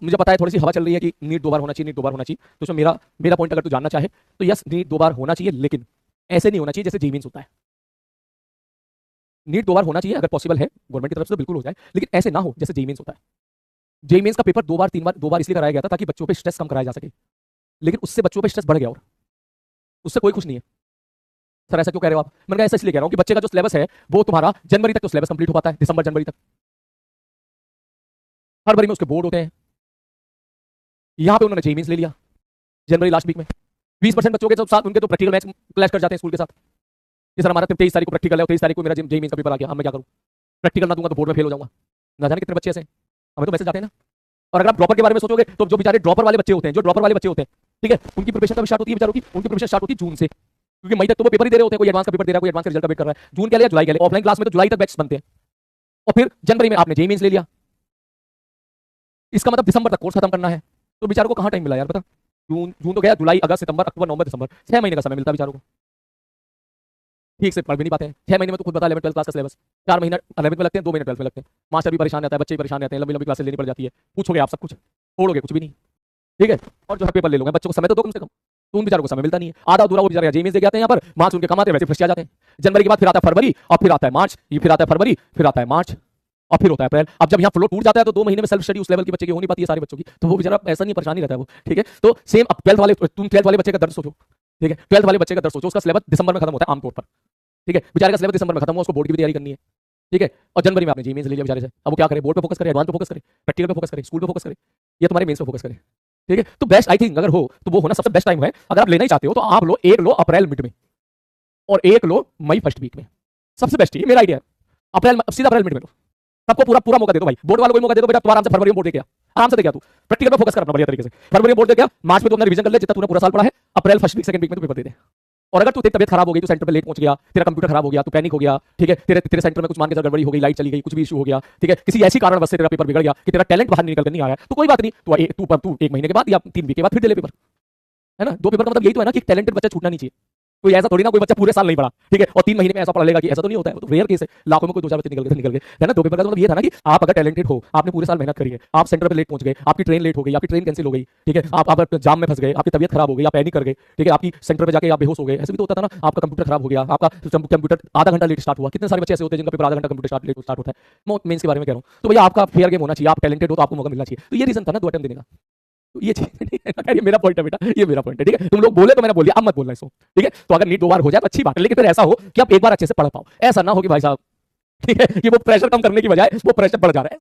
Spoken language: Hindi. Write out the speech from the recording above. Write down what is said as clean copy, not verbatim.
मुझे पता है थोड़ी सी हवा चल रही है कि नीट 2 बार होना चाहिए, नीट 2 बार होना चाहिए। तो उसमें मेरा मेरा पॉइंट अगर तू जानना चाहे तो यस, नीट 2 बार होना चाहिए, लेकिन ऐसे नहीं होना चाहिए जैसे जेईई मेंस होता है। नीट 2 बार होना चाहिए अगर पॉसिबल है गवर्नमेंट की तरफ से तो बिल्कुल हो जाए, लेकिन ऐसे ना हो जैसे जेईई मेंस होता है। जेईई मेंस का पेपर 2 बार 3 बार 2 बार इसलिए कराया गया था ताकि बच्चों पे स्ट्रेस कम कराया जा सके, लेकिन उससे बच्चों पे स्ट्रेस बढ़ गया और उससे कोई खुश नहीं है। सर ऐसा क्यों कह रहे हो आप? मैंने कहा ऐसा इसलिए कह रहा हूं कि बच्चे का जो सिलेबस है वो तुम्हारा जनवरी तक तो सिलेबस कंप्लीट हो पाता है, दिसंबर जनवरी तक। फरवरी में उसके बोर्ड होते हैं। यहां पे उन्होंने जेईई मेंस ले लिया जनवरी लास्ट वीक में। 20% बच्चों के साथ उनके तो प्रैक्टिकल मैच क्लैश कर जाते हैं स्कूल के साथ। कि सर हमारा 23 तारीख को प्रैक्टिकल है, 23 तारीख को मेरा जेईई मेंस का पेपर आ गया, अब मैं क्या करूं? प्रैक्टिकल ना दूंगा तो बोर्ड में फेल हो जाऊंगा। ना जाने कितने बच्चे ऐसे हैं, हमें तो मैसेज आते हैं ना। और अगर आप ड्रॉपर के बारे में सोचोगे तो जो बेचारे ड्रॉपर वाले बच्चे होते हैं, जो ड्रॉपर वाले बच्चे होते हैं, ठीक है, उनकी प्रिपरेशन कब स्टार्ट होती है बेचारों की? उनकी प्रिपरेशन स्टार्ट होती है जून से, क्योंकि मई तक तो वो पेपर ही दे रहे होते हैं। कोई एडवांस का पेपर दे रहा है, कोई एडवांस का रिजल्ट का वेट कर रहा है। जून के लिए जुलाई के लिए ऑफलाइन क्लास में तो जुलाई तक बैच बनते हैं, और फिर जनवरी में आपने जेईई मेंस ले लिया। इसका मतलब दिसंबर तक कोर्स खत्म करना है, तो बेचारों को कहां टाइम मिला यार? पता, जून जून तो गया, जुलाई अगस्त सितंबर अक्टूबर नवंबर दिसंबर, 6 महीने का समय मिलता है बेचारों को। ठीक से पढ़ भी नहीं पाते हैं 6 महीने में। तो खुद बता 11th 12th क्लास का सिलेबस 4 महीने 11th में लगते हैं, 2 महीने 12th में लगते हैं। मास्टर भी परेशान रहता है, बच्चे भी परेशान रहते हैं, लंबी लंबी क्लासेस लेनी पड़ जाती है। पूछोगे आप सब कुछ, छोड़ोगे कुछ भी नहीं, ठीक है। और जो है पेपर ले लोगे, बच्चों को समय तो दो कम से कम। तो उन बेचारों को समय मिलता नहीं है, आधा अधूरा वो बेचारे जेईई मेंस दे के आते हैं यहाँ पर, मार्क्स उनके कमाते हैं, वैसे फंस जाते हैं। जनवरी के बाद फिर आता है फरवरी, और फिर आता है मार्च, ये फिर आता है फरवरी, फिर आता है मार्च, और फिर होता है अप्रैल। अब जब यहाँ फ्लो टूट जाता है तो 2 महीने में सेल्फ स्टडी उस लेवल की बच्चे की हो नहीं पाती है सारे बच्चों की, तो वो बेचारा ऐसा नहीं परेशानी रहता है वो, ठीक है। तो सेम अब 12th वाले, तुम 12th वाले बच्चे का दर्द सोचो, ठीक है। 12th वाले बच्चे का दर्द सोचो, उसका सिलेबस दिसंबर में खत्म होता है आमतौर पर, ठीक है। बेचारे का सिलेबस दिसंबर में खत्म हुआ, उसको बोर्ड की भी तैयारी करनी है, ठीक है। और जनवरी में आपने जेईई मेंस ले लिया बेचारे से। अब वो क्या करे? बोर्ड पे फोकस करे, एडवांस पे फोकस करे, प्रैक्टिकल पे फोकस करे, स्कूल पे फोकस करे, या तुम्हारे मेंस पे फोकस करे, ठीक है। तो बेस्ट आई थिंक अगर हो तो वो होना सबसे बेस्ट टाइम है। अगर आप लेना ही चाहते हो तो आप लो, एक लो अप्रैल मिड में और एक लो मई फर्स्ट वीक में, सबसे बेस्ट ये मेरा आइडिया है। अप्रैल, सीधा अप्रैल मिड में लो, सबको पूरा पूरा मौका दे दो भाई। बोर्ड वालों को मौका दे दो, बेटा तू आराम से फरवरी में बोर्ड दे गया, आराम से दे गया, तू प्रैक्टिकल पे फोकस कर अपना बढ़िया तरीके से। फरवरी में बोर्ड दे गया, मार्च में तू अपना रिवीजन कर ले जितना तूने पूरा साल पढ़ा है, April first week second week में तू पेपर दे दे। और अगर तू तेरी तबियत खराब हो गई, तू सेंटर पे लेट पहुंच गया, तेरा कंप्यूटर खराब हो गया, तू पैनिक हो गया, ठीक है, तेरे सेंटर में कुछ मान के गड़बड़ी हो गई, लाइट चली गई, कुछ भी इशू हो गया, ठीक है, किसी ऐसी कारण वजह से तेरा पेपर बिगड़ गया कि तेरा टैलेंट बाहर निकल कर नहीं आया, तो कोई बात नहीं, तू 1 महीने के बाद या 3 वीक के बाद फिर दे ले पेपर, है ना। 2 पेपर का मतलब यही तो है ना कि टैलेंटेड बच्चा छूटना नहीं चाहिए। कोई ऐसा थोड़ी ना कोई बच्चा पूरे साल नहीं पढ़ा, ठीक है, और 3 महीने में ऐसा पढ़ लेगा कि ऐसा तो नहीं होता है, वो तो रेयर केस है। लाखों में कोई 2 4 बच्चे निकल गए, है ना। 2 पेपर का मतलब ये था ना कि आप अगर टैलेंटेड हो, आपने पूरे साल मेहनत करी है, आप सेंटर पे लेट पहुंच गए, आपकी ट्रेन लेट हो गई, आपकी ट्रेन कैंसिल हो गई, ठीक है, आप जाम में फंस गए, आपकी तबियत खराब हो गई, आप पैनिक कर गए, ठीक है, आपकी सेंटर पे जाके आप बेहोश हो गए, ऐसे भी तो होता था ना। आपका कंप्यूटर खराब हो गया, आपका कंप्यूटर आधा घंटा लेट स्टार्ट हुआ। कितने सारे बच्चे ऐसे होते हैं जिनका पेपर आधा घंटा कंप्यूटर लेट स्टार्ट होता है। मैं मेंस के बारे में कह रहा हूं, तो भैया आपका फेयर गेम होना चाहिए, आप टैलेंटेड हो तो आपको मौका मिलना चाहिए। तो ये रीजन था ना 2 अटेम्प्ट देने का। तो ये चीज ये मेरा पॉइंट है बेटा, ये मेरा पॉइंट है, ठीक है। तुम लोग बोले तो मैंने बोल दिया, अब मत बोलना इसको, ठीक है। तो अगर नीट 2 बार हो जाए तो अच्छी बात है, लेकिन फिर ऐसा हो कि आप एक बार अच्छे से पढ़ पाओ। ऐसा ना हो कि भाई साहब, ठीक है, कि वो प्रेशर कम करने की बजाय वो प्रेशर बढ़ जा रहा है।